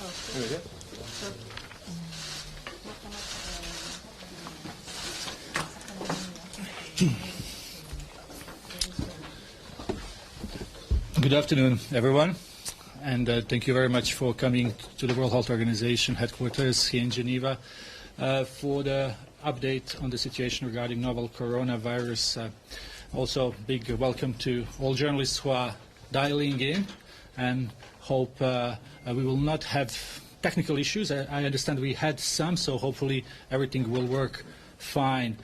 Good afternoon, everyone, and thank you very much for coming to the World Health Organization headquarters here in Geneva for the update on the situation regarding novel coronavirus. Also, big welcome to all journalists who are dialing in, and hope we will not have technical issues. I understand we had some, so hopefully everything will work fine.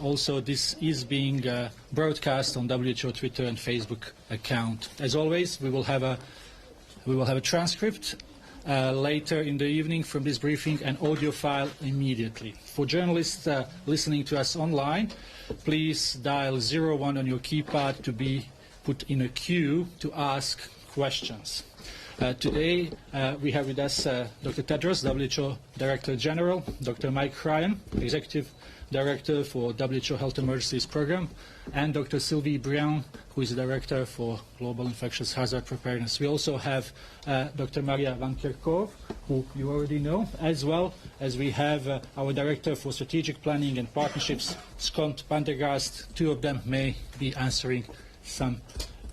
Also, this is being broadcast on WHO Twitter and Facebook account. As always, we will have a transcript later in the evening from this briefing, and audio file immediately. For journalists listening to us online, please dial 01 on your keypad to be put in a queue to ask questions. Today we have with us Dr. Tedros, WHO Director General, Dr. Mike Ryan, Executive Director for WHO Health Emergencies Program, and Dr. Sylvie Briand, who is the Director for Global Infectious Hazard Preparedness. We also have Dr. Maria Van Kerkhove, who you already know, as well as we have our Director for Strategic Planning and Partnerships, Scott Pendergast. Two of them may be answering some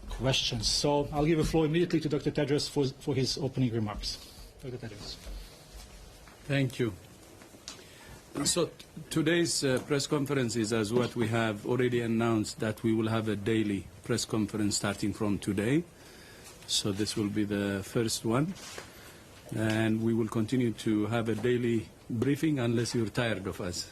questions. So I'll give the floor immediately to Dr. Tedros for his opening remarks. Dr. Tedros. Thank you. So today's press conference is as what we have already announced, that we will have a daily press conference starting from today. So this will be the first one. And we will continue to have a daily briefing unless you're tired of us.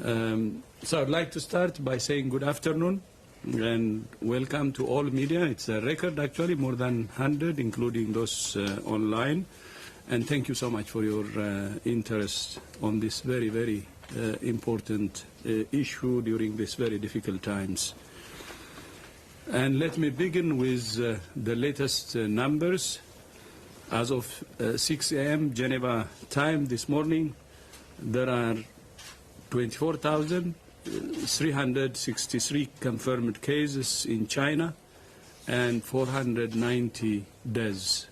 So I'd like to start by saying good afternoon and welcome to all media. It's a record, actually, more than 100, including those online. And thank you so much for your interest on this very, very important issue during these very difficult times. And let me begin with the latest numbers. As of 6 a.m. Geneva time this morning, there are 24,363 confirmed cases in China and 490 deaths.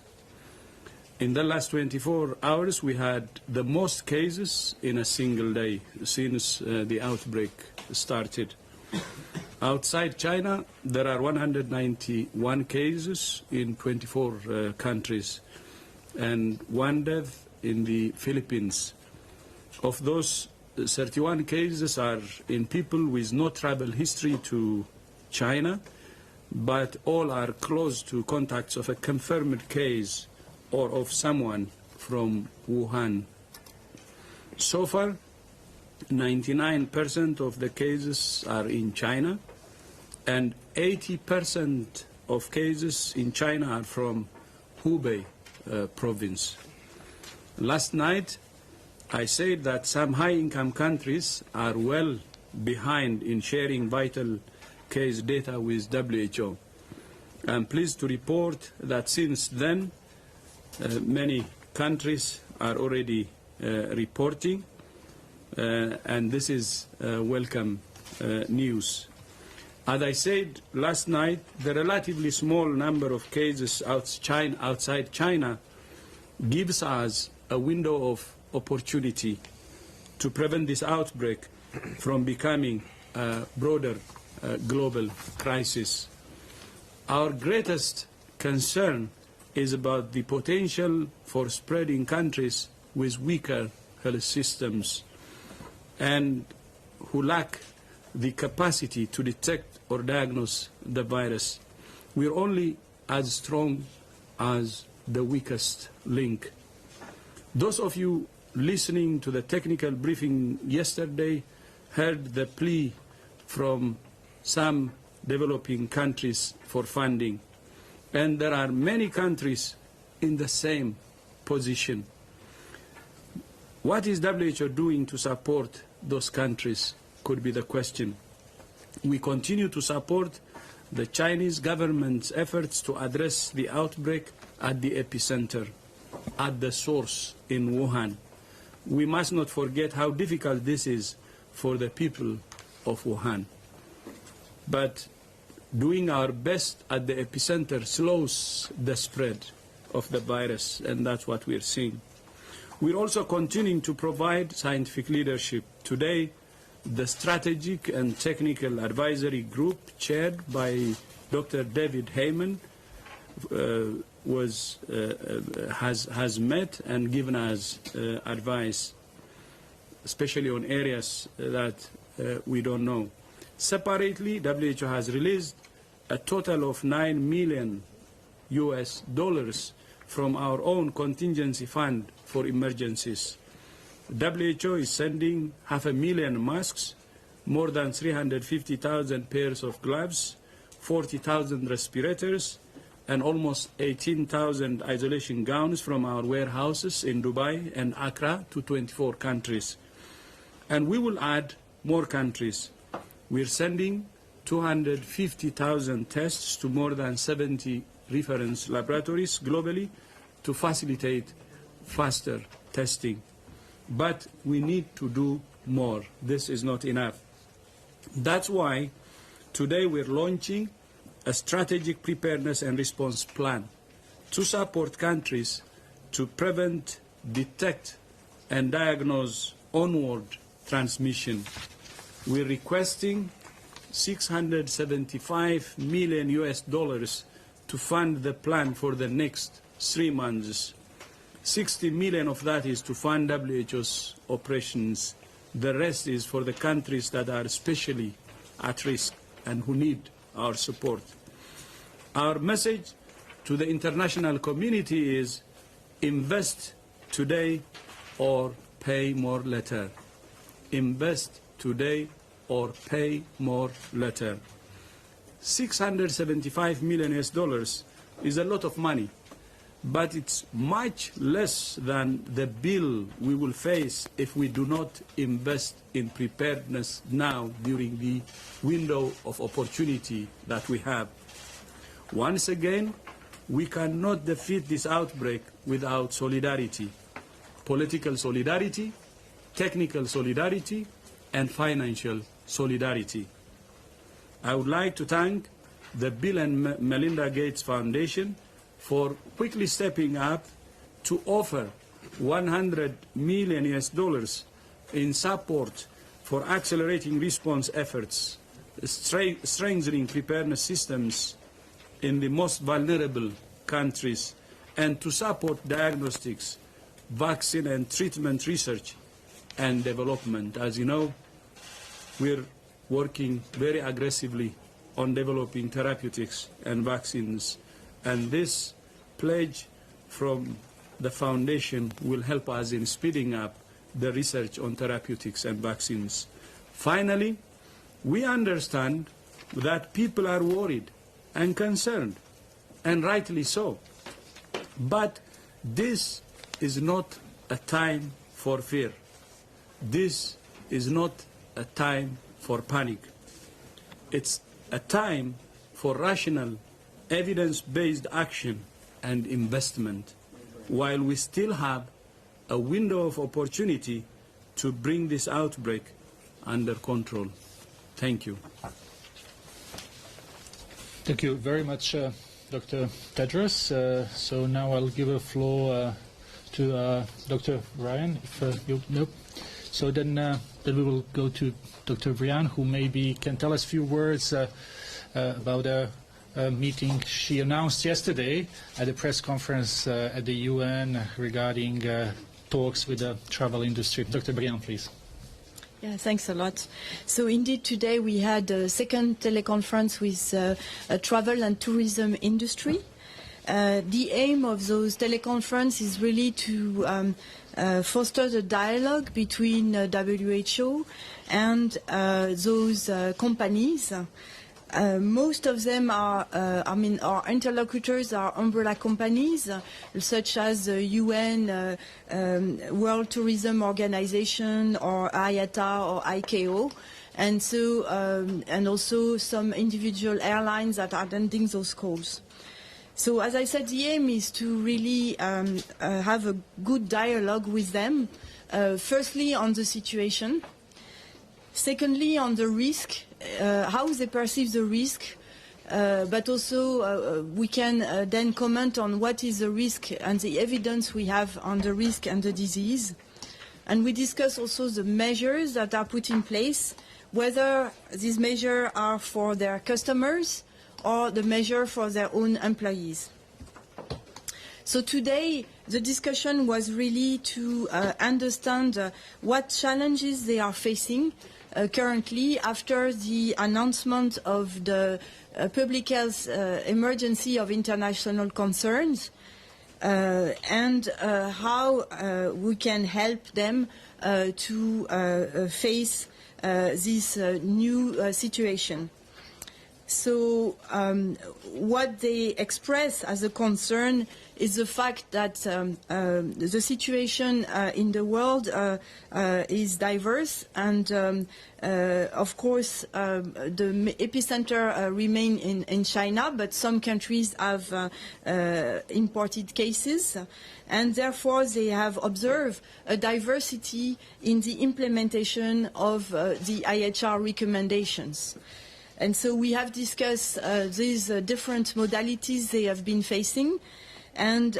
In the last 24 hours, we had the most cases in a single day since the outbreak started. Outside China, there are 191 cases in 24 countries and one death in the Philippines. Of those, 31 cases are in people with no travel history to China, but all are close to contacts of a confirmed case or of someone from Wuhan. So far, 99% of the cases are in China, and 80% of cases in China are from Hubei province. Last night, I said that some high-income countries are well behind in sharing vital case data with WHO. I'm pleased to report that since then, many countries are already reporting, and this is welcome news. As I said last night, the relatively small number of cases outside China gives us a window of opportunity to prevent this outbreak from becoming a broader global crisis. Our greatest concern is about the potential for spread in countries with weaker health systems and who lack the capacity to detect or diagnose the virus. We're only as strong as the weakest link. Those of you listening to the technical briefing yesterday heard the plea from some developing countries for funding. And there are many countries in the same position. What is WHO doing to support those countries could be the question. We continue to support the Chinese government's efforts to address the outbreak at the epicenter, at the source in Wuhan. We must not forget how difficult this is for the people of Wuhan. But doing our best at the epicenter slows the spread of the virus, and that's what we're seeing. We're also continuing to provide scientific leadership. Today, the Strategic and Technical Advisory Group, chaired by Dr. David Heyman, has met and given us advice, especially on areas that we don't know. Separately, WHO has released a total of $9 million from our own contingency fund for emergencies. WHO is sending 500,000 masks, more than 350,000 pairs of gloves, 40,000 respirators, and almost 18,000 isolation gowns from our warehouses in Dubai and Accra to 24 countries. And we will add more countries. We're sending 250,000 tests to more than 70 reference laboratories globally to facilitate faster testing. But we need to do more. This is not enough. That's why today we're launching a strategic preparedness and response plan to support countries to prevent, detect, and diagnose onward transmission. We're requesting $675 million to fund the plan for the next 3 months. 60 million of that is to fund WHO's operations. The rest is for the countries that are especially at risk and who need our support. Our message to the international community is invest today or pay more later. Invest today or pay more later. $675 million is a lot of money, but it's much less than the bill we will face if we do not invest in preparedness now during the window of opportunity that we have. Once again, we cannot defeat this outbreak without solidarity, political solidarity, technical solidarity, and financial solidarity. I would like to thank the Bill and Melinda Gates Foundation for quickly stepping up to offer $100 million in support for accelerating response efforts, strengthening preparedness systems in the most vulnerable countries, and to support diagnostics, vaccine and treatment research and development. As you know, we're working very aggressively on developing therapeutics and vaccines, and this pledge from the foundation will help us in speeding up the research on therapeutics and vaccines. Finally, we understand that people are worried and concerned, and rightly so. But this is not a time for fear. This is not a time for panic. It's a time for rational, evidence-based action and investment, while we still have a window of opportunity to bring this outbreak under control. Thank you. Thank you very much, Dr. Tedros. So now I'll give the floor to Dr. Ryan. Nope. So then we will go to Dr. Brian, who maybe can tell us a few words about a meeting she announced yesterday at a press conference at the UN regarding talks with the travel industry. Dr. Brian, please. Yeah, thanks a lot. So indeed, today we had a second teleconference with travel and tourism industry. The aim of those teleconferences is really to foster the dialogue between WHO and those companies. Most of them are, our interlocutors are umbrella companies, such as the UN, World Tourism Organization, or IATA or ICAO, and so and also some individual airlines that are attending those calls. So, as I said, the aim is to really have a good dialogue with them. Firstly, on the situation. Secondly, on the risk, how they perceive the risk but also we can then comment on what is the risk and the evidence we have on the risk and the disease. And we discuss also the measures that are put in place, whether these measures are for their customers or the measure for their own employees. So today, the discussion was really to understand what challenges they are facing currently after the announcement of the public health emergency of international concerns, and how we can help them to face this new situation. So what they express as a concern is the fact that the situation in the world is diverse, and of course the epicenter remain in China, but some countries have imported cases, and therefore they have observed a diversity in the implementation of the IHR recommendations. And so we have discussed these different modalities they have been facing, and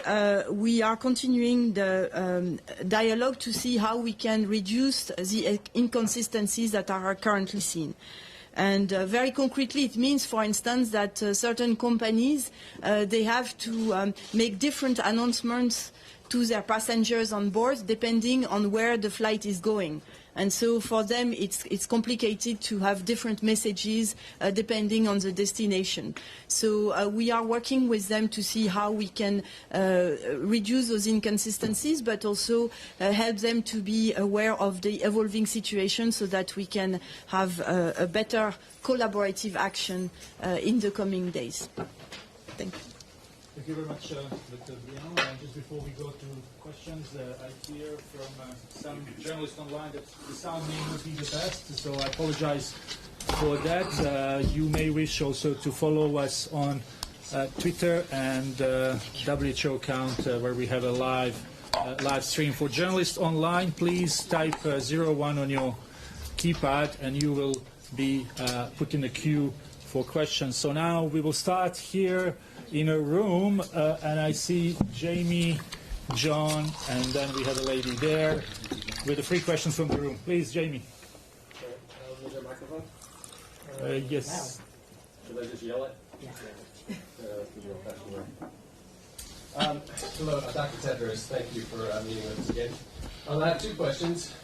we are continuing the dialogue to see how we can reduce the inconsistencies that are currently seen. And very concretely, it means, for instance, that certain companies, they have to make different announcements to their passengers on board depending on where the flight is going. And so for them, it's complicated to have different messages depending on the destination. So we are working with them to see how we can reduce those inconsistencies, but also help them to be aware of the evolving situation so that we can have a better collaborative action in the coming days. Thank you. Thank you very much, Dr. Briand. And just before we go to questions, I hear from some journalists online that the sound may not be the best, so I apologize for that. You may wish also to follow us on Twitter and WHO account where we have a live stream. For journalists online, please type 01 on your keypad and you will be put in a queue for questions. So now we will start here in a room, and I see Jamie, John, and then we have a lady there with the 3 questions from the room. Please, Jamie. Is there a microphone? Yes. Should I just yell it? Yeah. Hello, Dr. Tedros. Thank you for meeting with us again. I have 2 questions.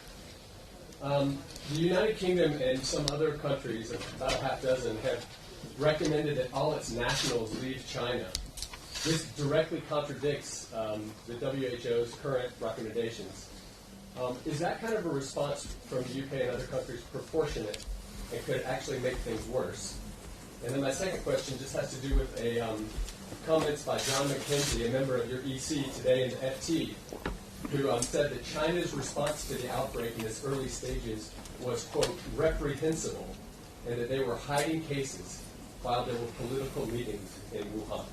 The United Kingdom and some other countries, about a half dozen, have recommended that all its nationals leave China. This directly contradicts the WHO's current recommendations. Is that kind of a response from the UK and other countries proportionate, and could it actually make things worse? And then my second question just has to do with a comments by John McKenzie, a member of your EC today in the FT, who said that China's response to the outbreak in its early stages was, quote, reprehensible, and that they were hiding cases while there were political meetings in Wuhan.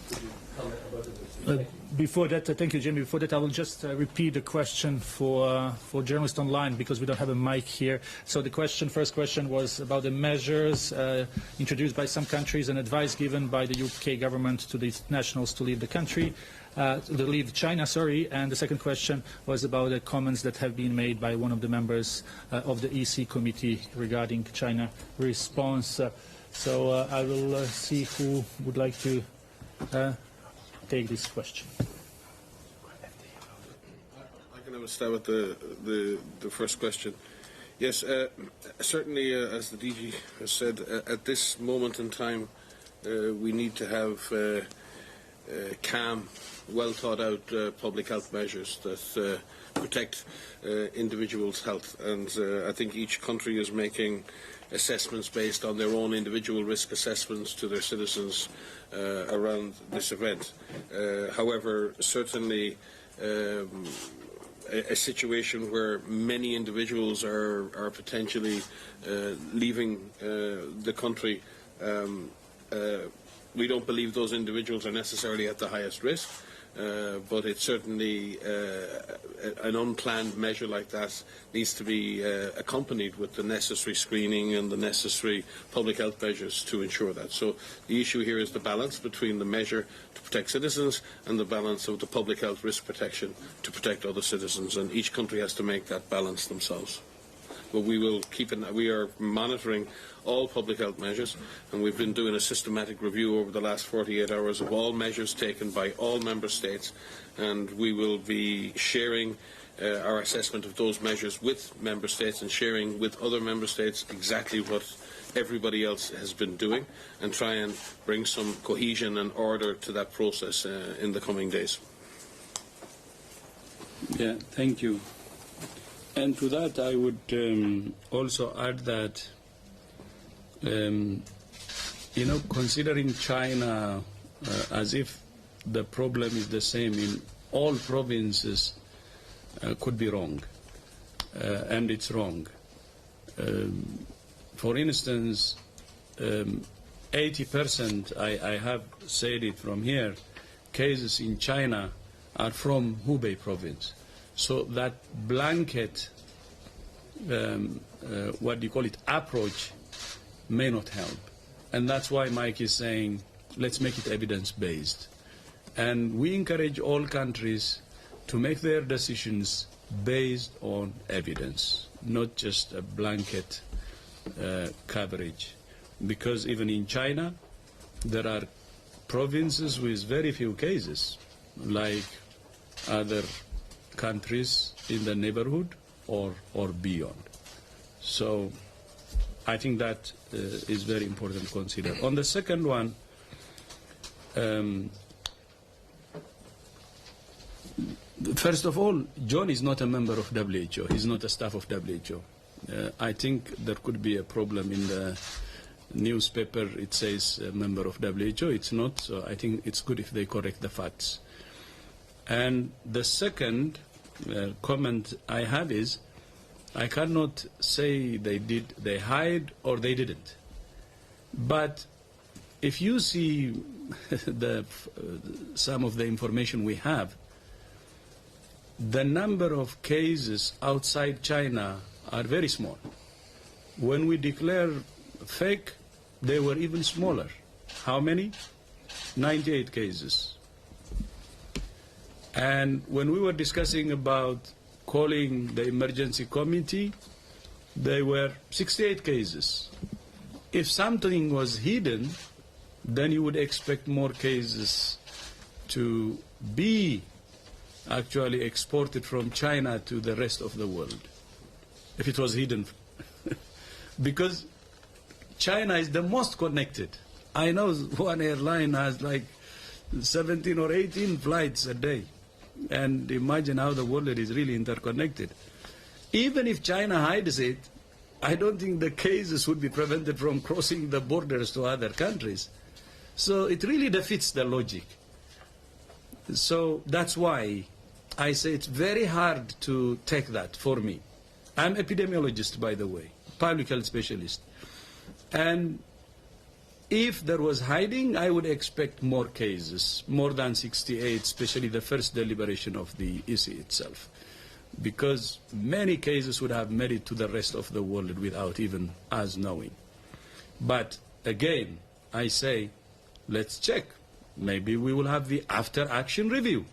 Could you comment on both of those? Before that, thank you, Jamie. Before that, I will just repeat the question for journalists online because we don't have a mic here. So the first question was about the measures introduced by some countries and advice given by the UK government to the nationals to leave the country. To leave China, sorry, and the second question was about the comments that have been made by one of the members of the EC committee regarding China response. So I will see who would like to take this question. I can have a stab at the first question. Yes, certainly, as the DG has said, at this moment in time, we need to have calm, well thought out public health measures that protect individuals' health. And I think each country is making assessments based on their own individual risk assessments to their citizens around this event. However, certainly a situation where many individuals are potentially leaving the country, we don't believe those individuals are necessarily at the highest risk. but it's certainly an unplanned measure like that needs to be accompanied with the necessary screening and the necessary public health measures to ensure that. So the issue here is the balance between the measure to protect citizens and the balance of the public health risk protection to protect other citizens, and each country has to make that balance themselves. But we will keep it. We are monitoring all public health measures, and we've been doing a systematic review over the last 48 hours of all measures taken by all member states, and we will be sharing our assessment of those measures with member states and sharing with other member states exactly what everybody else has been doing, and try and bring some cohesion and order to that process in the coming days. Yeah, thank you. And to that, I would also add that, considering China as if the problem is the same in all provinces could be wrong, and it's wrong. For instance, 80%, I have said it from here, cases in China are from Hubei province. So that blanket, approach may not help. And that's why Mike is saying, let's make it evidence-based. And we encourage all countries to make their decisions based on evidence, not just a blanket coverage. Because even in China, there are provinces with very few cases, like other countries in the neighborhood or beyond. So I think that is very important to consider. On the second one, first of all, John is not a member of WHO. He's not a staff of WHO. I think there could be a problem in the newspaper. It says a member of WHO. It's not, so I think it's good if they correct the facts. And the second comment I have is, I cannot say they hide or they didn't. But if you see some of the information we have, the number of cases outside China are very small. When we declare fake, they were even smaller. How many? 98 cases. And when we were discussing about calling the emergency committee, there were 68 cases. If something was hidden, then you would expect more cases to be actually exported from China to the rest of the world, if it was hidden. Because China is the most connected. I know one airline has like 17 or 18 flights a day. And imagine how the world is really interconnected. Even if China hides it, I don't think the cases would be prevented from crossing the borders to other countries. So it really defeats the logic. So that's why I say it's very hard to take that for me. I'm an epidemiologist, by the way, public health specialist. And if there was hiding, I would expect more cases, more than 68, especially the first deliberation of the EC itself, because many cases would have made it to the rest of the world without even us knowing. But again, I say, let's check. Maybe we will have the after-action review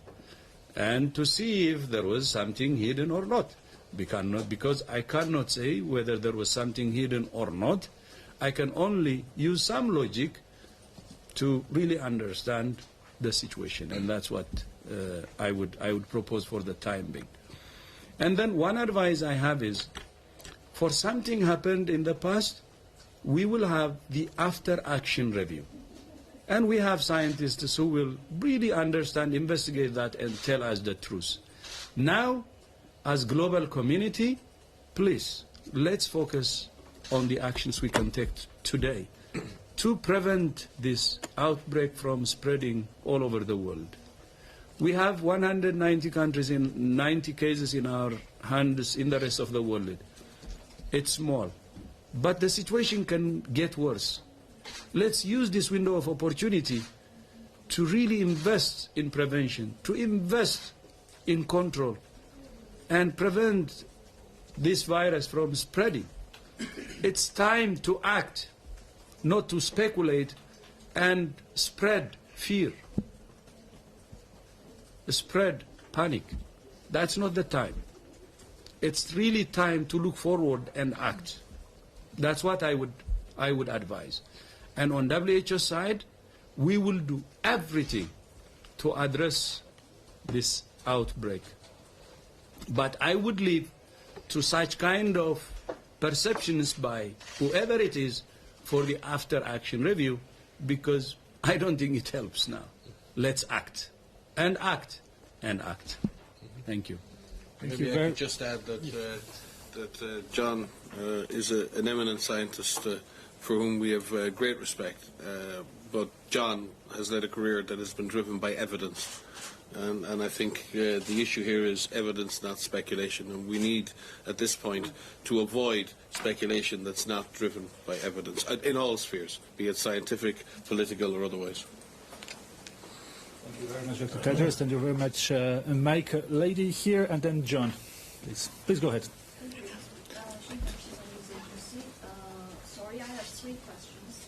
and to see if there was something hidden or not. Because I cannot say whether there was something hidden or not. I can only use some logic to really understand the situation, and that's what I would propose for the time being. And then one advice I have is, for something happened in the past, we will have the after-action review. And we have scientists who will really understand, investigate that, and tell us the truth. Now, as global community, please, let's focus on the actions we can take today to prevent this outbreak from spreading all over the world. We have 190 countries in 90 cases in our hands in the rest of the world. It's small, but the situation can get worse. Let's use this window of opportunity to really invest in prevention, to invest in control, and prevent this virus from spreading. It's time to act, not to speculate and spread fear, spread panic. That's not the time. It's really time to look forward and act. That's what I would advise. And on WHO side, we will do everything to address this outbreak. But I would leave to such kind of perceptions by whoever it is for the after-action review, because I don't think it helps now. Let's act, and act, and act. Thank you. Maybe I could just add that John is an eminent scientist for whom we have great respect. But John has led a career that has been driven by evidence. And I think the issue here is evidence, not speculation. And we need, at this point, to avoid speculation that's not driven by evidence, in all spheres, be it scientific, political, or otherwise. Thank you very much, Dr. Tedros. Thank you very much, Mike. Lady here, and then John. Please go ahead. Sorry, I have three questions.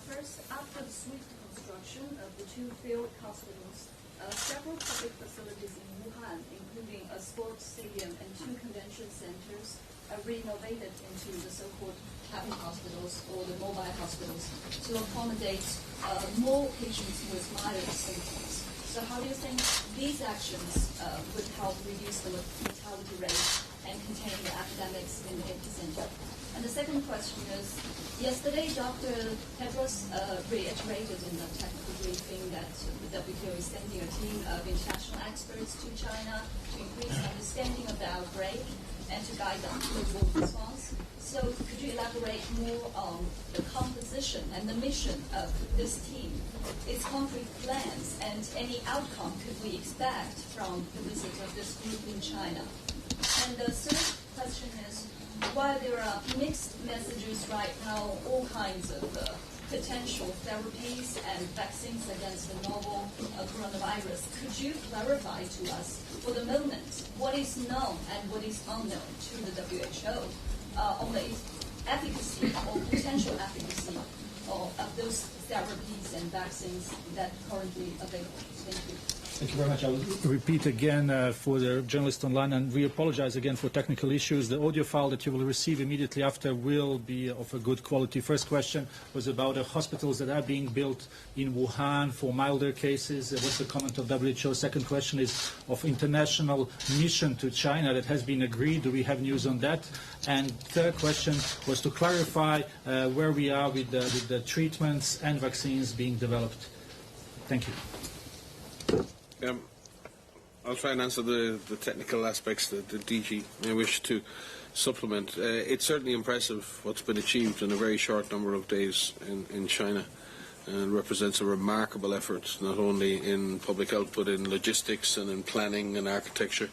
First, after the swift construction of the two field hospitals, several public facilities in Wuhan, including a sports stadium and two convention centers, are renovated into the so-called cabin hospitals or the mobile hospitals to accommodate more patients with milder symptoms. So how do you think these actions would help reduce the mortality rate and contain the epidemics in the epicenter? And the second question is, yesterday Dr. Tedros reiterated in the technical briefing that the WTO is sending a team of international experts to China to increase understanding of the outbreak and to guide them to the response. So could you elaborate more on the composition and the mission of this team, its concrete plans, and any outcome could we expect from the visit of this group in China? And the third question is, while there are mixed messages right now, all kinds of potential therapies and vaccines against the novel coronavirus, could you clarify to us, for the moment, what is known and what is unknown to the WHO on the efficacy or potential efficacy of those therapies and vaccines that are currently available? Thank you. Thank you very much. I will repeat again for the journalists online, and we apologize again for technical issues. The audio file that you will receive immediately after will be of a good quality. First question was about the hospitals that are being built in Wuhan for milder cases. What's the comment of WHO? Second question is of international mission to China that has been agreed. Do we have news on that? And third question was to clarify where we are with the treatments and vaccines being developed. Thank you. I'll try and answer the technical aspects that the DG may wish to supplement. It's certainly impressive what's been achieved in a very short number of days in China, and represents a remarkable effort not only in public health but in logistics and in planning and architecture.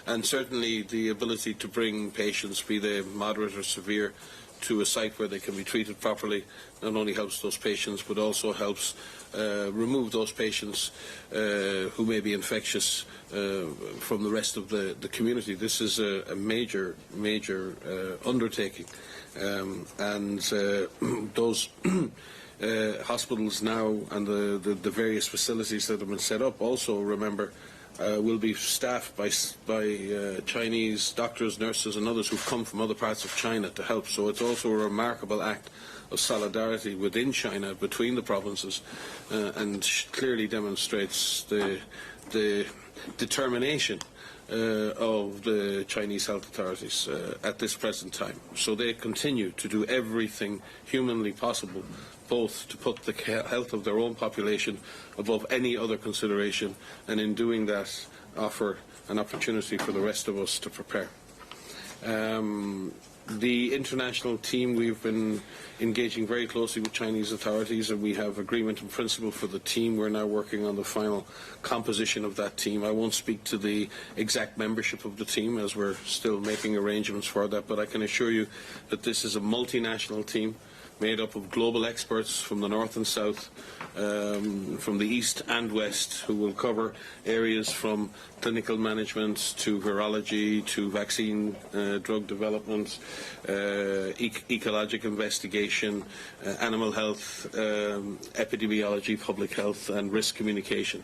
And certainly the ability to bring patients, be they moderate or severe, to a site where they can be treated properly not only helps those patients but also helps remove those patients who may be infectious from the rest of the community. This is a major undertaking, and those hospitals now and the various facilities that have been set up also, remember, will be staffed by Chinese doctors, nurses and others who've come from other parts of China to help. So it's also a remarkable act of solidarity within China between the provinces, and clearly demonstrates the determination of the Chinese health authorities at this present time. So they continue to do everything humanly possible, both to put the health of their own population above any other consideration, and in doing that offer an opportunity for the rest of us to prepare. The international team, we've been engaging very closely with Chinese authorities, and we have agreement in principle for the team. We're now working on the final composition of that team. I won't speak to the exact membership of the team as we're still making arrangements for that, but I can assure you that this is a multinational team made up of global experts from the north and south, from the east and west, who will cover areas from clinical management to virology to vaccine drug development, ecologic investigation, animal health, epidemiology, public health, and risk communication.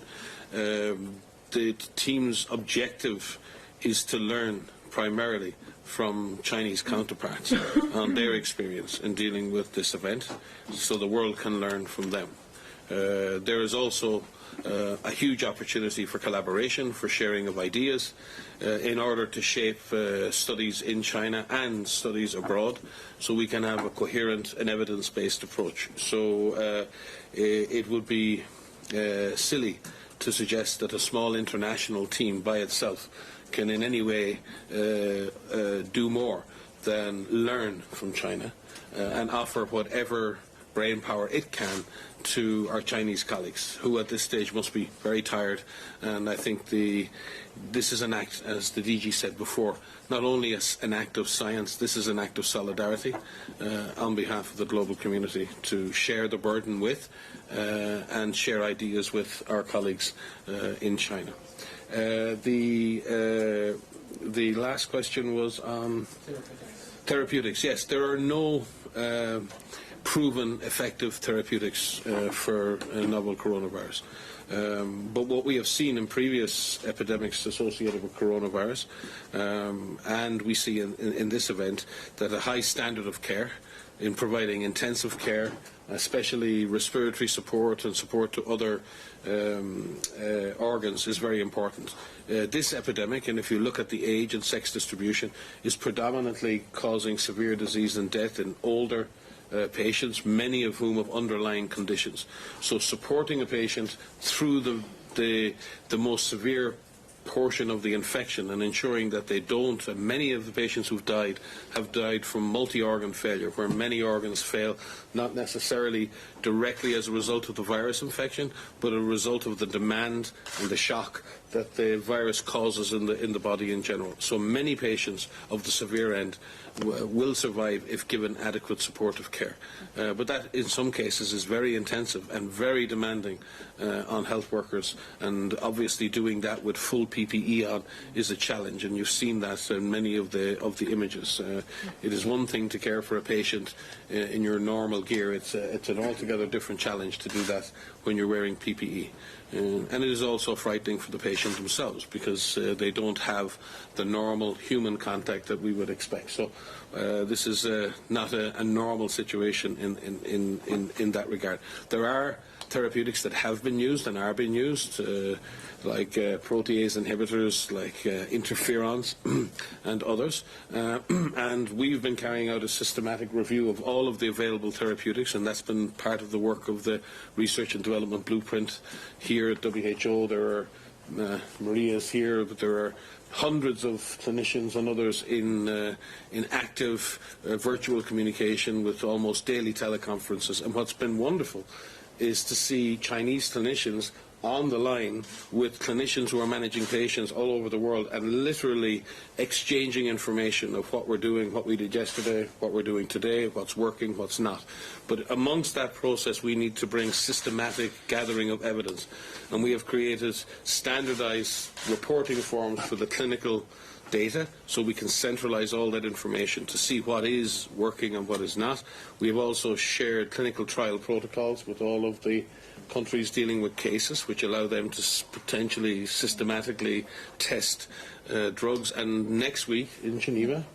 The team's objective is to learn primarily from Chinese counterparts on their experience in dealing with this event, so the world can learn from them. There is also a huge opportunity for collaboration, for sharing of ideas, in order to shape studies in China and studies abroad, so we can have a coherent and evidence-based approach. So it would be silly to suggest that a small international team by itself can in any way do more than learn from China and offer whatever brain power it can to our Chinese colleagues, who at this stage must be very tired. And I think this is an act, as the DG said before, not only as an act of science, this is an act of solidarity on behalf of the global community, to share the burden with and share ideas with our colleagues in China. The last question was on therapeutics. Yes, there are no proven effective therapeutics for novel coronavirus. But what we have seen in previous epidemics associated with coronavirus, and we see in this event, that a high standard of care in providing intensive care, especially respiratory support and support to other organs, is very important. This epidemic, and if you look at the age and sex distribution, is predominantly causing severe disease and death in older patients, many of whom have underlying conditions. So supporting a patient through the most severe portion of the infection and ensuring that they don't, and many of the patients who've died have died from multi-organ failure, where many organs fail, not necessarily directly as a result of the virus infection, but a result of the demand and the shock that the virus causes in the body in general. So many patients of the severe end will survive if given adequate supportive care. But that, in some cases, is very intensive and very demanding on health workers, and obviously doing that with full PPE on is a challenge, and you've seen that in many of the images. It is one thing to care for a patient in your normal gear. It's an altogether different challenge to do that when you're wearing PPE. And it is also frightening for the patient themselves, because they don't have the normal human contact that we would expect. So this is not a normal situation in that regard. There are therapeutics that have been used and are being used, like protease inhibitors, like interferons and others. And we've been carrying out a systematic review of all of the available therapeutics, and that's been part of the work of the Research and Development Blueprint here at WHO. There are Maria's here, but there are hundreds of clinicians and others in active virtual communication with almost daily teleconferences. And what's been wonderful is to see Chinese clinicians on the line with clinicians who are managing patients all over the world, and literally exchanging information of what we're doing, what we did yesterday, what we're doing today, what's working, what's not. But amongst that process, we need to bring systematic gathering of evidence. And we have created standardized reporting forms for the clinical data, so we can centralize all that information to see what is working and what is not. We have also shared clinical trial protocols with all of the countries dealing with cases, which allow them to potentially systematically test drugs. And next week in Geneva,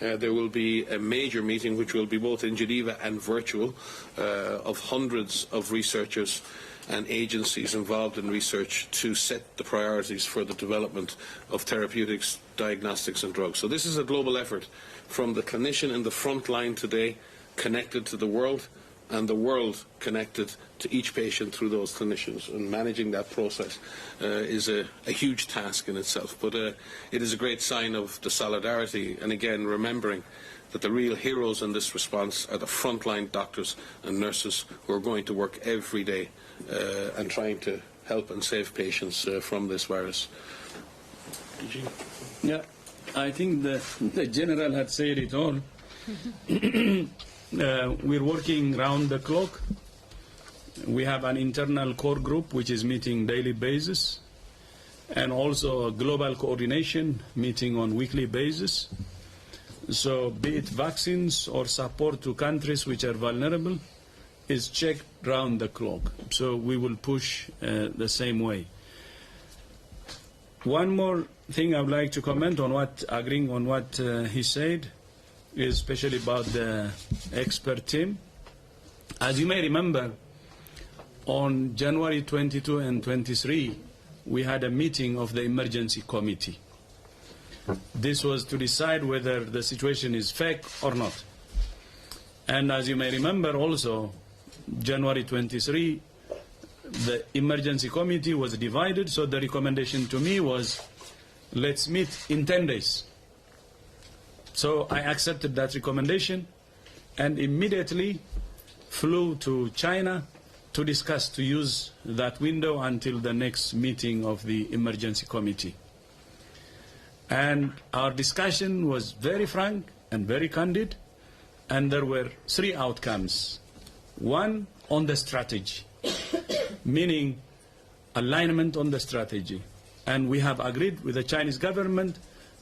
there will be a major meeting, which will be both in Geneva and virtual, of hundreds of researchers and agencies involved in research to set the priorities for the development of therapeutics, diagnostics and drugs. So this is a global effort from the clinician in the front line today, connected to the world, and the world connected to each patient through those clinicians. And managing that process is a huge task in itself. But it is a great sign of the solidarity, and again, remembering that the real heroes in this response are the frontline doctors and nurses who are going to work every day and trying to help and save patients from this virus. Yeah, I think the general had said it all. we're working round the clock. We have an internal core group which is meeting daily basis, and also a global coordination meeting on weekly basis. So be it vaccines or support to countries which are vulnerable is checked round the clock. So we will push the same way. One more thing I would like to comment on, agreeing on what he said, is especially about the expert team. As you may remember, on January 22 and 23, we had a meeting of the emergency committee. This was to decide whether the situation is fake or not. And as you may remember also, January 23, the emergency committee was divided, so the recommendation to me was, let's meet in 10 days. So I accepted that recommendation and immediately flew to China to discuss, to use that window until the next meeting of the emergency committee. And our discussion was very frank and very candid, and there were 3 outcomes. One, on the strategy, meaning alignment on the strategy. And we have agreed with the Chinese government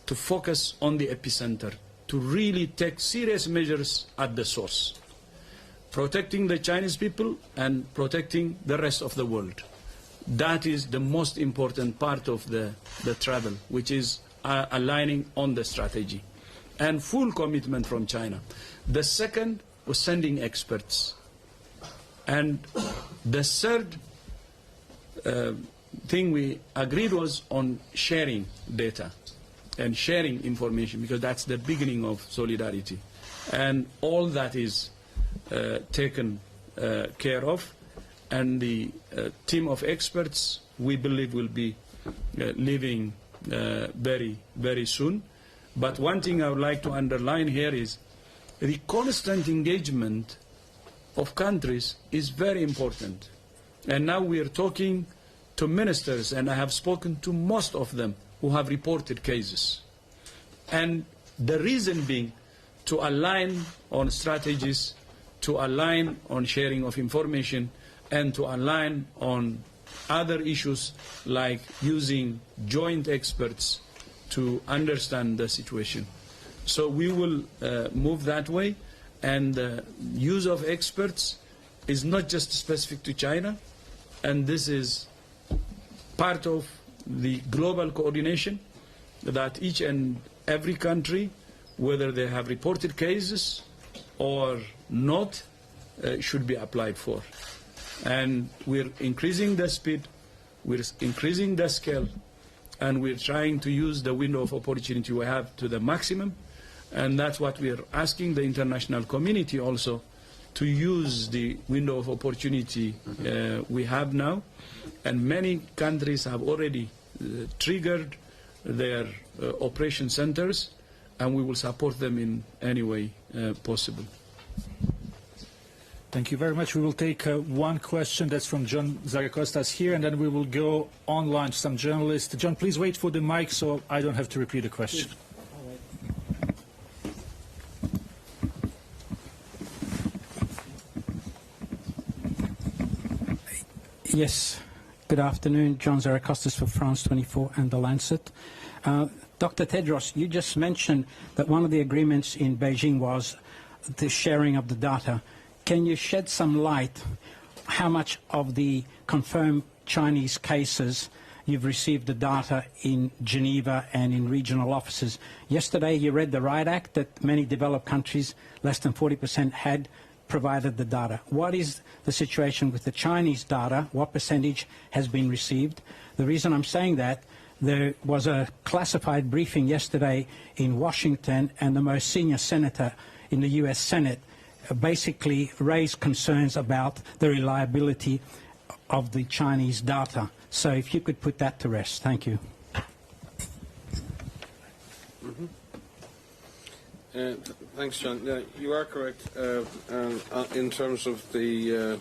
to focus on the epicenter, to really take serious measures at the source, protecting the Chinese people and protecting the rest of the world. That is the most important part of the travel, which is aligning on the strategy. And full commitment from China. The second was sending experts. And the third thing we agreed was on sharing data and sharing information, because that's the beginning of solidarity. And all that is taken care of, and the team of experts, we believe, will be leaving very, very soon. But one thing I would like to underline here is the constant engagement of countries is very important. And now we are talking to ministers, and I have spoken to most of them who have reported cases. And the reason being to align on strategies, to align on sharing of information, and to align on other issues like using joint experts to understand the situation. So we will move that way, and the use of experts is not just specific to China, and this is part of the global coordination that each and every country, whether they have reported cases or not, should be applied for. And we're increasing the speed, we're increasing the scale, and we're trying to use the window of opportunity we have to the maximum. And that's what we're asking the international community also, to use the window of opportunity we have now. And many countries have already triggered their operation centers, and we will support them in any way possible. Thank you very much. We will take one question. That's from John Zaracostas here, and then we will go online to some journalists. John, please wait for the mic so I don't have to repeat the question. Yes. Good afternoon. John Zaracostas for France 24 and The Lancet. Dr. Tedros, you just mentioned that one of the agreements in Beijing was the sharing of the data. Can you shed some light how much of the confirmed Chinese cases you've received the data in Geneva and in regional offices? Yesterday you read the Riot Act that many developed countries, less than 40%, had provided the data. What is the situation with the Chinese data? What percentage has been received? The reason I'm saying that, there was a classified briefing yesterday in Washington, and the most senior senator in the US Senate basically raised concerns about the reliability of the Chinese data. So if you could put that to rest. Thank you. Thanks, John. You are correct in terms of the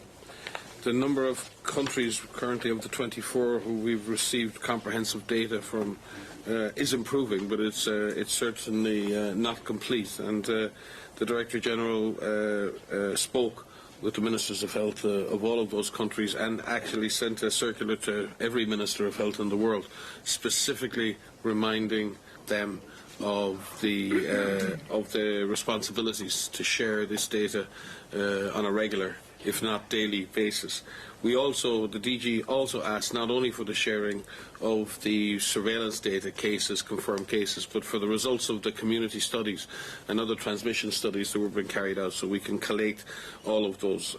the number of countries currently of the 24 who we've received comprehensive data from is improving, but it's certainly not complete. And the Director General spoke with the Ministers of Health of all of those countries and actually sent a circular to every Minister of Health in the world, specifically reminding them of the responsibilities to share this data on a regular, if not daily, basis. We also, the DG also asked not only for the sharing of the surveillance data, cases, confirmed cases, but for the results of the community studies and other transmission studies that were being carried out, so we can collate all of those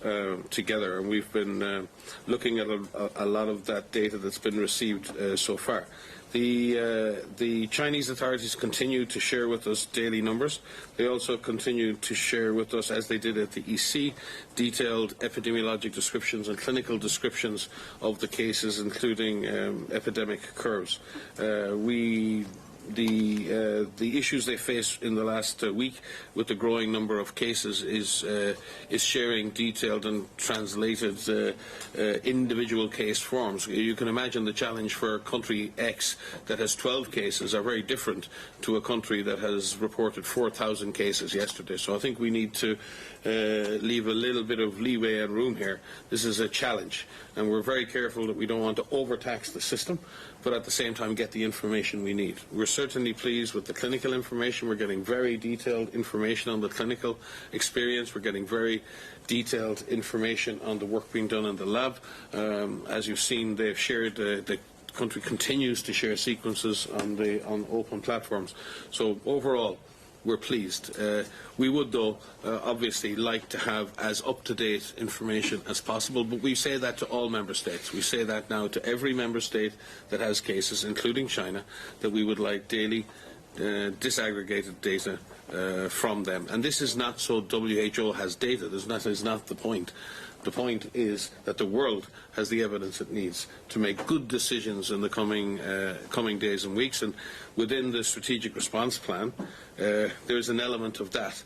together. And we've been looking at a lot of that data that's been received so far. The Chinese authorities continue to share with us daily numbers. They also continue to share with us, as they did at the EC, detailed epidemiologic descriptions and clinical descriptions of the cases, including epidemic curves. The issues they face in the last week with the growing number of cases is sharing detailed and translated individual case forms. You can imagine the challenge for country X that has 12 cases are very different to a country that has reported 4,000 cases yesterday. So I think we need to leave a little bit of leeway and room here. This is a challenge, and we're very careful that we don't want to overtax the system, but at the same time get the information we need. We're certainly pleased with the clinical information. We're getting very detailed information on the clinical experience. We're getting very detailed information on the work being done in the lab. As you've seen, they've shared, the country continues to share sequences on open platforms. So overall, we're pleased. We would, though, obviously like to have as up-to-date information as possible, but we say that to all member states. We say that now to every member state that has cases, including China, that we would like daily disaggregated data from them. And this is not so WHO has data. That is not the point. The point is that the world has the evidence it needs to make good decisions in the coming days and weeks. And within the strategic response plan, there's an element of that's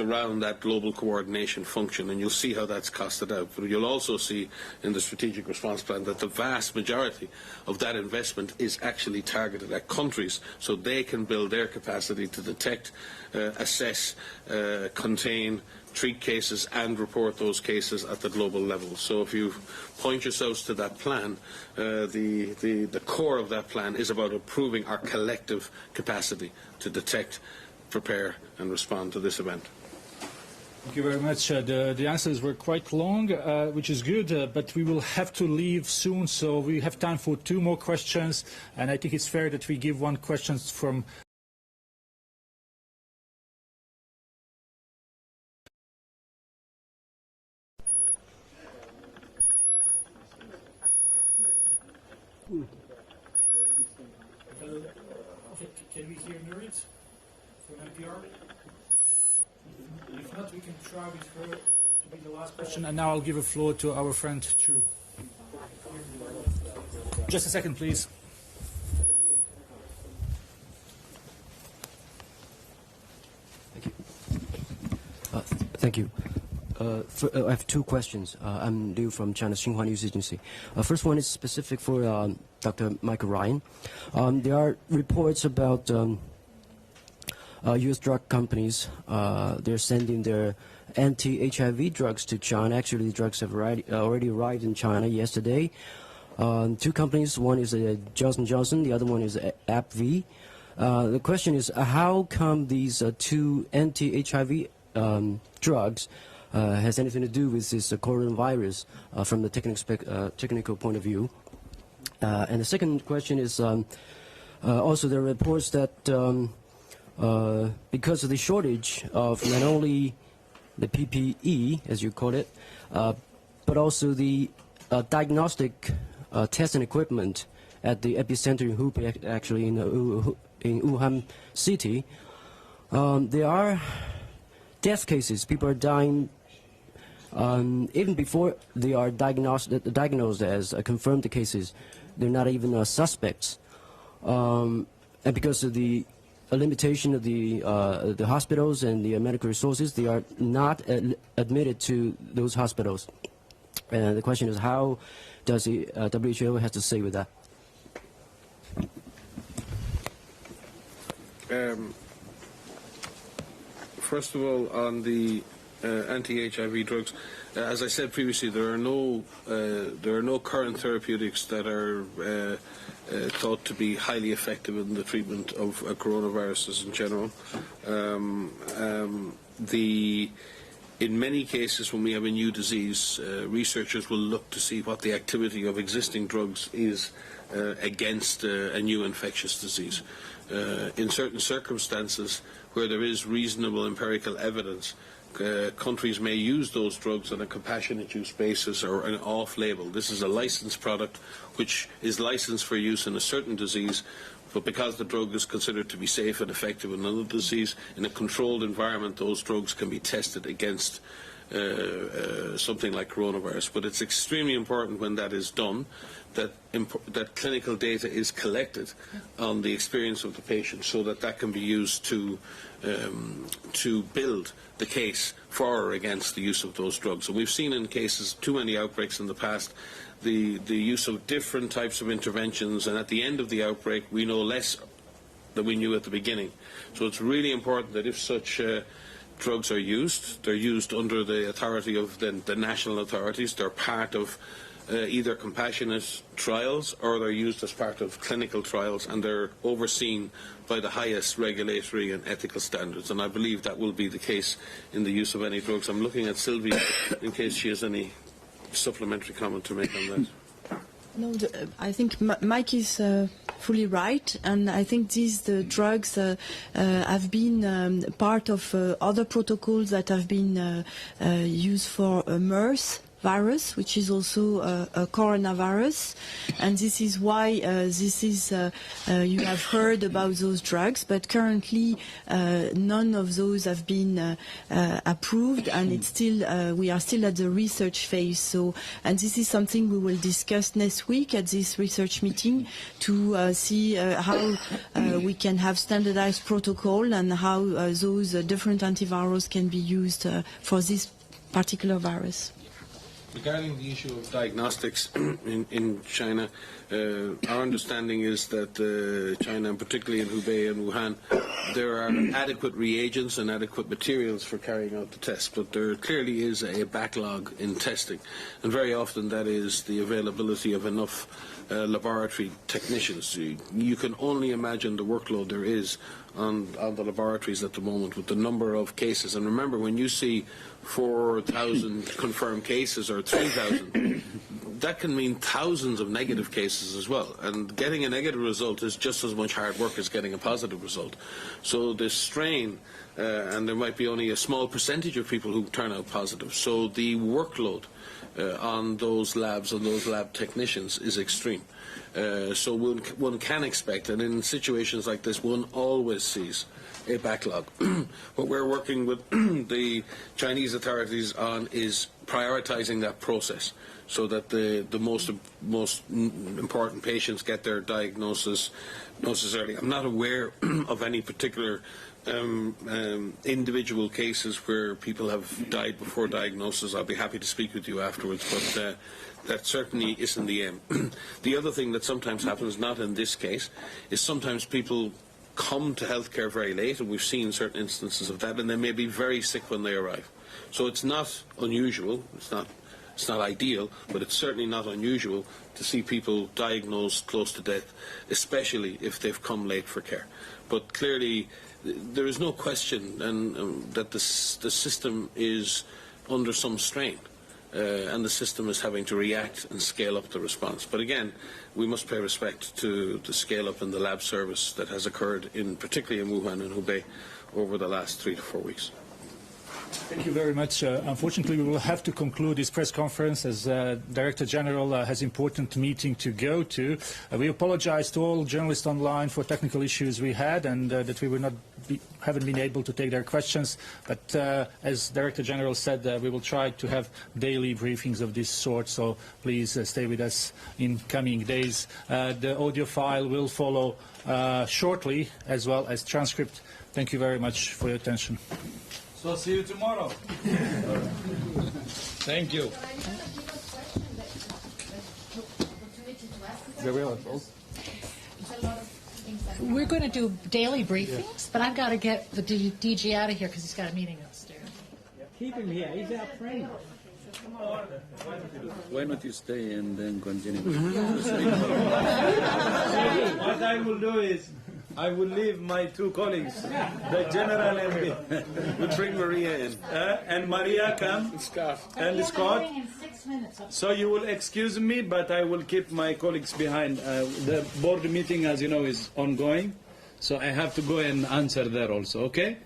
around that global coordination function, and you'll see how that's costed out. But you'll also see in the strategic response plan that the vast majority of that investment is actually targeted at countries so they can build their capacity to detect, assess, contain, treat cases and report those cases at the global level. So if you point yourselves to that plan, the core of that plan is about improving our collective capacity to detect, prepare and respond to this event. Thank you very much. The answers were quite long, which is good, but we will have to leave soon, so we have time for 2 more questions, and I think it's fair that we give one question from Can we hear Nurit from NPR? If not, we can try with her to be the last question. And now I'll give a floor to our friend Chu. Just a second, please. Thank you. Thank you. I have 2 questions. I'm Liu from China's Xinhua News Agency. First one is specific for Dr. Michael Ryan. There are reports about U.S. drug companies. They're sending their anti-HIV drugs to China. Actually, the drugs have already arrived in China yesterday. 2 companies. One is Johnson & Johnson. The other one is AbbVie. The question is, how come these 2 anti-HIV drugs has anything to do with this coronavirus from the technical point of view? And the second question is, also there are reports that because of the shortage of not only the PPE, as you call it, but also the diagnostic testing equipment at the epicenter in Hubei, actually in Wuhan city, there are death cases. People are dying even before they are diagnosed as confirmed cases. They're not even suspects, and because of the limitation of the hospitals and the medical resources, they are not admitted to those hospitals. And the question is, how does the WHO have to say with that? First of all, on the anti-HIV drugs, as I said previously, there are no current therapeutics that are thought to be highly effective in the treatment of coronaviruses in general. In many cases, when we have a new disease, researchers will look to see what the activity of existing drugs is against a new infectious disease. In certain circumstances where there is reasonable empirical evidence, countries may use those drugs on a compassionate use basis or an off-label. This is a licensed product which is licensed for use in a certain disease, but because the drug is considered to be safe and effective in another disease, in a controlled environment, those drugs can be tested against something like coronavirus. But it's extremely important when that is done that clinical data is collected on the experience of the patient, so that can be used to build the case for or against the use of those drugs. And we've seen in cases, too many outbreaks in the past, the use of different types of interventions, and at the end of the outbreak we know less than we knew at the beginning. So it's really important that if such drugs are used, they're used under the authority of the national authorities. They're part of either compassionate trials or they're used as part of clinical trials, and they're overseen by the highest regulatory and ethical standards. And I believe that will be the case in the use of any drugs. I'm looking at Sylvie in case she has any supplementary comment to make on that. No, I think Mike is fully right, and I think the drugs have been part of other protocols that have been used for MERS virus, which is also a coronavirus, and this is why you have heard about those drugs, but currently none of those have been approved, and it's still we are still at the research phase. So, and this is something we will discuss next week at this research meeting to see how we can have standardized protocol and how those different antivirals can be used for this particular virus. Regarding the issue of diagnostics in China, our understanding is that China, and particularly in Hubei and Wuhan, there are adequate reagents and adequate materials for carrying out the test, but there clearly is a backlog in testing, and very often that is the availability of enough laboratory technicians. You can only imagine the workload there is on the laboratories at the moment with the number of cases. And remember, when you see 4,000 confirmed cases or 3,000, that can mean thousands of negative cases as well. And getting a negative result is just as much hard work as getting a positive result. So the strain, and there might be only a small percentage of people who turn out positive. So the workload on those labs and those lab technicians is extreme. So one can expect, and in situations like this, one always sees a backlog. What we're working with the Chinese authorities on is prioritizing that process so that the most important patients get their diagnosis early. I'm not aware of any particular individual cases where people have died before diagnosis. I'll be happy to speak with you afterwards, but that certainly isn't the aim. The other thing that sometimes happens, not in this case, is sometimes people come to healthcare very late, and we've seen certain instances of that, and they may be very sick when they arrive. So it's not unusual, it's not ideal, but it's certainly not unusual to see people diagnosed close to death, especially if they've come late for care. But clearly, there is no question that the system is under some strain, and the system is having to react and scale up the response. But again, we must pay respect to the scale up in the lab service that has occurred, particularly in Wuhan and Hubei, over the last 3 to 4 weeks. Thank you very much. Unfortunately, we will have to conclude this press conference as Director General has important meeting to go to. We apologize to all journalists online for technical issues we had, and that we haven't been able to take their questions. But as Director General said, we will try to have daily briefings of this sort, so please stay with us in coming days. The audio file will follow shortly, as well as transcript. Thank you very much for your attention. So see you tomorrow. Thank you. Gabriela. We're going to do daily briefings, but I've got to get the DG out of here because he's got a meeting upstairs. Keep him here. He's our friend. Why not you stay and then continue? What I will do is, I will leave my two colleagues, the general and me. We'll bring Maria in. And Maria come, and Scott. In 6 minutes. So you will excuse me, but I will keep my colleagues behind. The board meeting, as you know, is ongoing, so I have to go and answer there also, okay?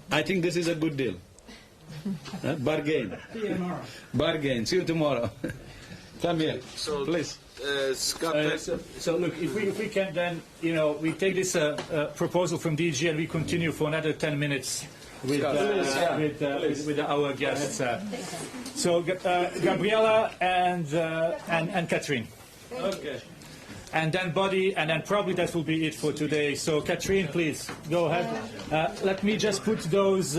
I think this is a good deal. Bargain. See you tomorrow. Bargain. See you tomorrow. Come here, So, please. Scott, So look, if we can then, we take this proposal from DG and we continue for another 10 minutes with our guests. So Gabriela and Catherine. Okay. And then Buddy, and then probably that will be it for today. So Catherine, please, go ahead. Let me just put those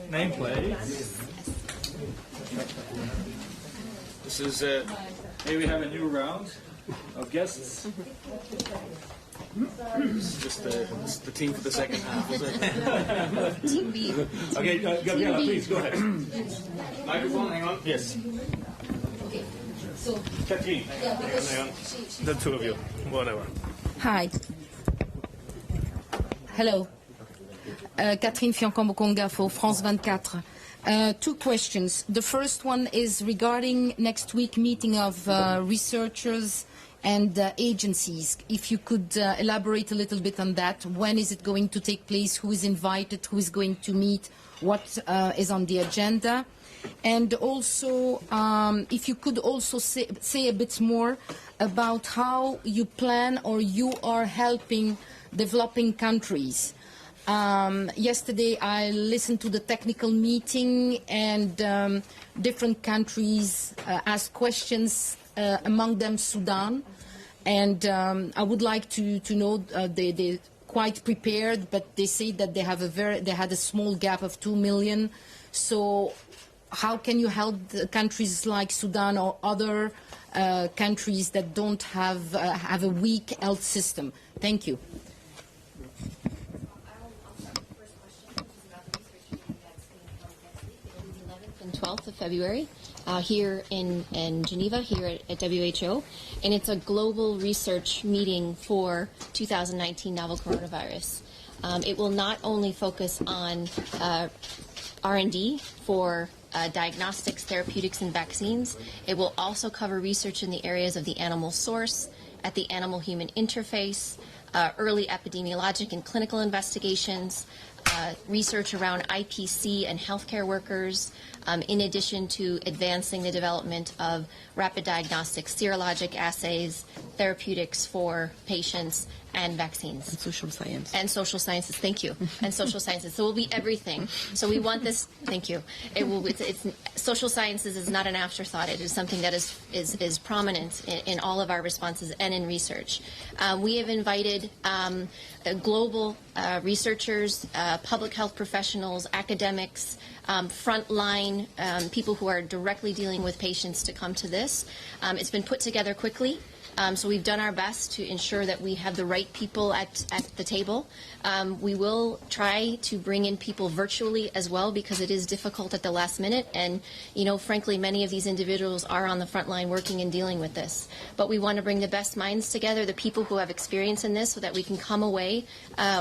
nameplates. this is Here we have a new round of guests. just the team for the second half, is it? Okay, Gabriela, please, go ahead. Microphone, hang on. Yes. So, Catherine. The two of you, whatever. hi. Hello. Catherine Fiancambokonga for France 24. Two questions. The first one is regarding next week meeting of researchers and agencies. If you could elaborate a little bit on that. When is it going to take place? Who is invited? Who is going to meet? What is on the agenda? And also, if you could also say a bit more about how you plan or you are helping developing countries. Yesterday, I listened to the technical meeting, and different countries asked questions, among them Sudan. And I would like to know, they're quite prepared, but they say that they had a small gap of 2 million. So how can you help the countries like Sudan or other countries that don't have a weak health system? Thank you. And 12th of February here in Geneva, here at WHO. And it's a global research meeting for 2019 novel coronavirus. It will not only focus on R&D for diagnostics, therapeutics, and vaccines. It will also cover research in the areas of the animal source, at the animal-human interface, early epidemiologic and clinical investigations, research around IPC and healthcare workers, in addition to advancing the development of rapid diagnostics, serologic assays, therapeutics for patients, and vaccines. And social science. And social sciences, thank you. And social sciences. So it will be everything. So we want this, thank you. It's social sciences is not an afterthought. It is something that is prominent in all of our responses and in research. We have invited global researchers, public health professionals, academics, frontline people who are directly dealing with patients to come to this. It's been put together quickly. So we've done our best to ensure that we have the right people at the table. We will try to bring in people virtually as well, because it is difficult at the last minute. And, frankly, many of these individuals are on the front line working and dealing with this. But we want to bring the best minds together, the people who have experience in this, so that we can come away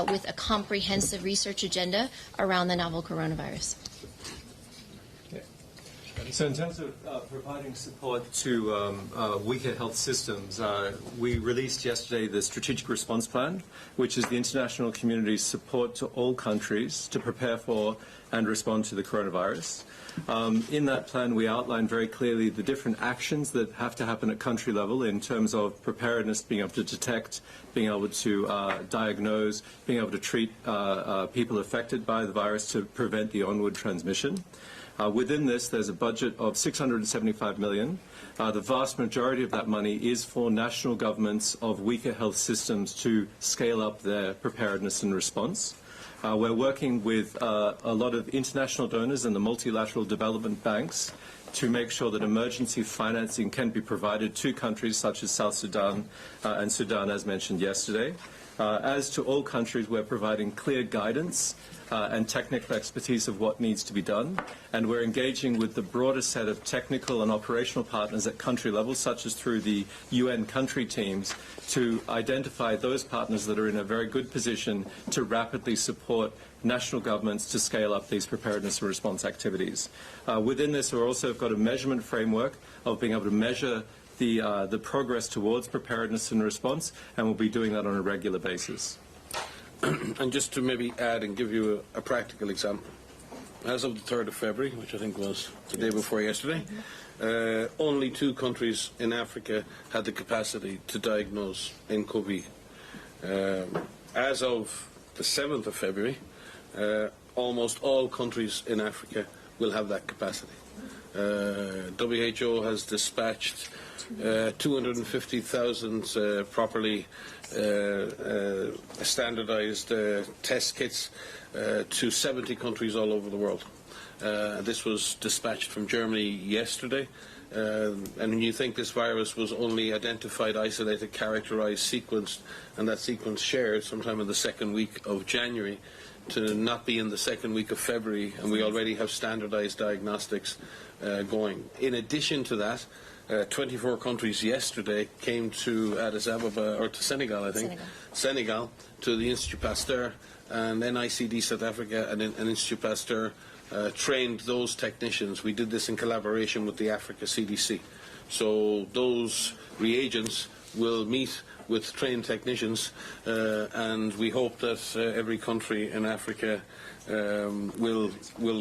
with a comprehensive research agenda around the novel coronavirus. So in terms of providing support to weaker health systems, we released yesterday the Strategic Response Plan, which is the international community's support to all countries to prepare for and respond to the coronavirus. In that plan, we outlined very clearly the different actions that have to happen at country level in terms of preparedness, being able to detect, being able to diagnose, being able to treat people affected by the virus to prevent the onward transmission. Within this, there's a budget of $675 million. The vast majority of that money is for national governments of weaker health systems to scale up their preparedness and response. We're working with a lot of international donors and the multilateral development banks to make sure that emergency financing can be provided to countries such as South Sudan and Sudan, as mentioned yesterday. As to all countries, we're providing clear guidance and technical expertise of what needs to be done, and we're engaging with the broader set of technical and operational partners at country level, such as through the UN country teams, to identify those partners that are in a very good position to rapidly support national governments to scale up these preparedness and response activities. Within this, we've also got a measurement framework of being able to measure the progress towards preparedness and response, and we'll be doing that on a regular basis. And just to maybe add and give you a practical example, as of the 3rd of February, which I think was the day before yesterday, only 2 countries in Africa had the capacity to diagnose COVID. As of the 7th of February, almost all countries in Africa will have that capacity. WHO has dispatched 250,000 properly standardized test kits to 70 countries all over the world. This was dispatched from Germany yesterday. And when you think this virus was only identified, isolated, characterized, sequenced, and that sequence shared sometime in the 2nd week of January, to not be in the 2nd week of February, and we already have standardized diagnostics going. In addition to that, 24 countries yesterday came to Addis Ababa, or to Senegal, I think. Senegal, to the Institut Pasteur, and NICD South Africa and Institut Pasteur trained those technicians. We did this in collaboration with the Africa CDC. So those reagents will meet with trained technicians, and we hope that every country in Africa will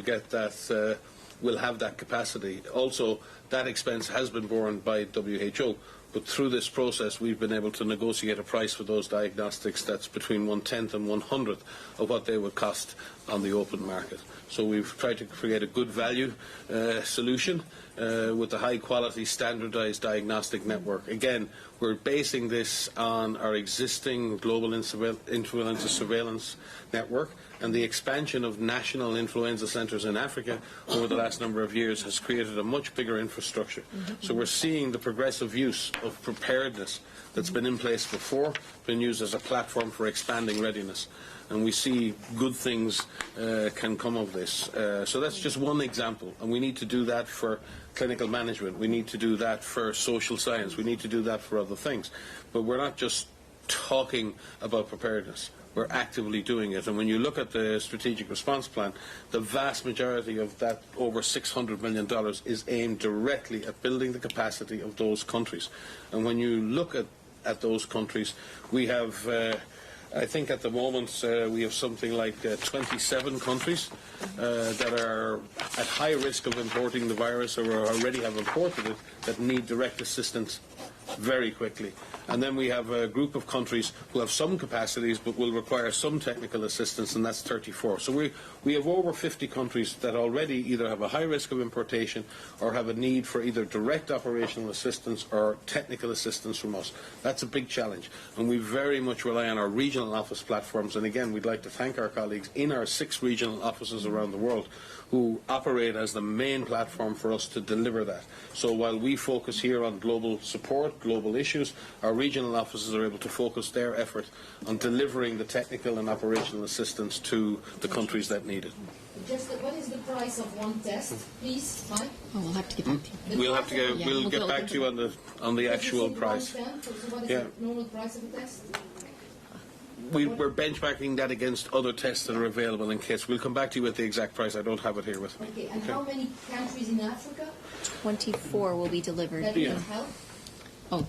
get that, will have that capacity. Also, that expense has been borne by WHO, but through this process we've been able to negotiate a price for those diagnostics that's between 1/10 and 1/100 of what they would cost on the open market. So we've tried to create a good value solution with a high quality standardized diagnostic network. Again, we're basing this on our existing global influenza surveillance network, and the expansion of national influenza centres in Africa over the last number of years has created a much bigger infrastructure. So we're seeing the progressive use of preparedness that's been in place before, been used as a platform for expanding readiness. And we see good things can come of this. So that's just one example, and we need to do that for clinical management. We need to do that for social science. We need to do that for other things. But we're not just talking about preparedness. We're actively doing it. And when you look at the strategic response plan, the vast majority of that, over $600 million, is aimed directly at building the capacity of those countries. And when you look at those countries, we have I think at the moment we have something like 27 countries that are at high risk of importing the virus or already have imported it that need direct assistance very quickly. And then we have a group of countries who have some capacities but will require some technical assistance, and that's 34. So we have over 50 countries that already either have a high risk of importation or have a need for either direct operational assistance or technical assistance from us. That's a big challenge, and we very much rely on our regional office platforms. And again, we'd like to thank our colleagues in our 6 regional offices around the world who operate as the main platform for us to deliver that. So while we focus here on global support, global issues, our regional offices are able to focus their effort on delivering the technical and operational assistance to the countries that need it. Just what is the price of one test, please, Mike? Oh, we'll have to get back to you. We'll have to go. Yeah, we'll get back to you on the actual price. So what is the normal price of a test? We're benchmarking that against other tests that are available in kits. We'll come back to you with the exact price. I don't have it here with me. Okay, and how many countries in Africa? 24 will be delivered. That need help? Oh.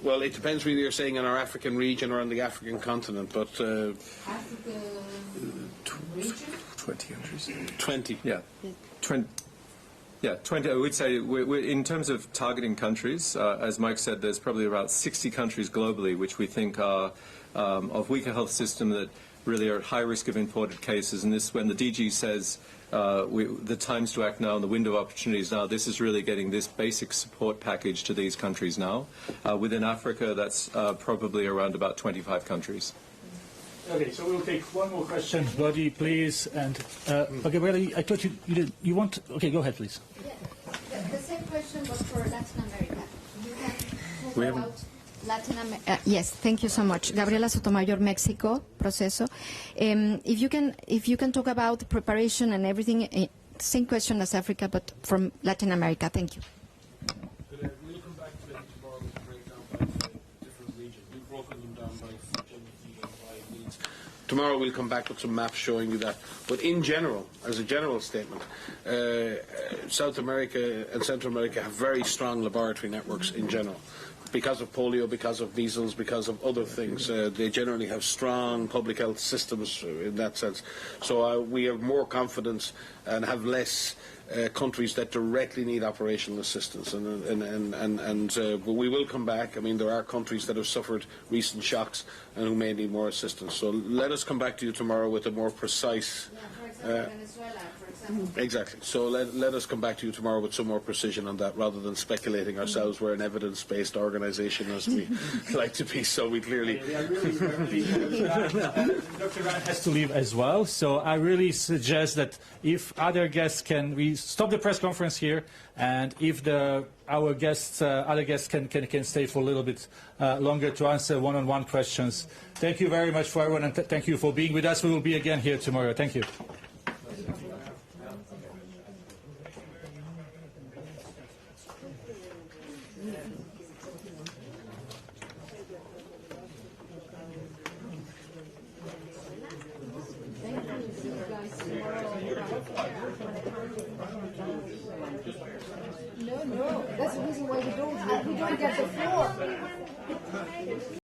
Well, it depends whether you're saying in our African region or on the African continent, but... Africa region? 20 countries. 20. Yeah. 20. Yeah, 20. I would say, in terms of targeting countries, as Mike said, there's probably about 60 countries globally which we think are of weaker health system that really are at high risk of imported cases. And this, when the DG says the times to act now and the window of opportunities now, this is really getting this basic support package to these countries now. Within Africa, that's probably around about 25 countries. Okay, so we'll take one more question. Buddy, please. And Gabriela, I thought you want. Okay, go ahead, please. Yeah. The same question was for Latin America. You can talk about Latin America. Yes, thank you so much. Gabriela Sotomayor, Mexico, Proceso. If you can talk about preparation and everything, same question as Africa, but from Latin America. Thank you. We'll come back to it tomorrow with a breakdown by different regions. We've broken them down by geography and by needs. Tomorrow we'll come back with some maps showing you that. But in general, as a general statement, South America and Central America have very strong laboratory networks in general. Because of polio, because of measles, because of other things, they generally have strong public health systems in that sense. So we have more confidence and have less countries that directly need operational assistance. But we will come back. I mean, there are countries that have suffered recent shocks and who may need more assistance. So let us come back to you tomorrow with a more precise. Yeah, for example, Venezuela, for example. Exactly. So let us come back to you tomorrow with some more precision on that, rather than speculating ourselves. We're an evidence-based organisation, as we like to be. So we clearly. Dr. Ryan has to leave as well. So I really suggest that if other guests we stop the press conference here, and if our other guests can stay for a little bit longer to answer one-on-one questions. Thank you very much for everyone, and thank you for being with us. We will be again here tomorrow. Thank you. No, that's the reason why we don't get the floor.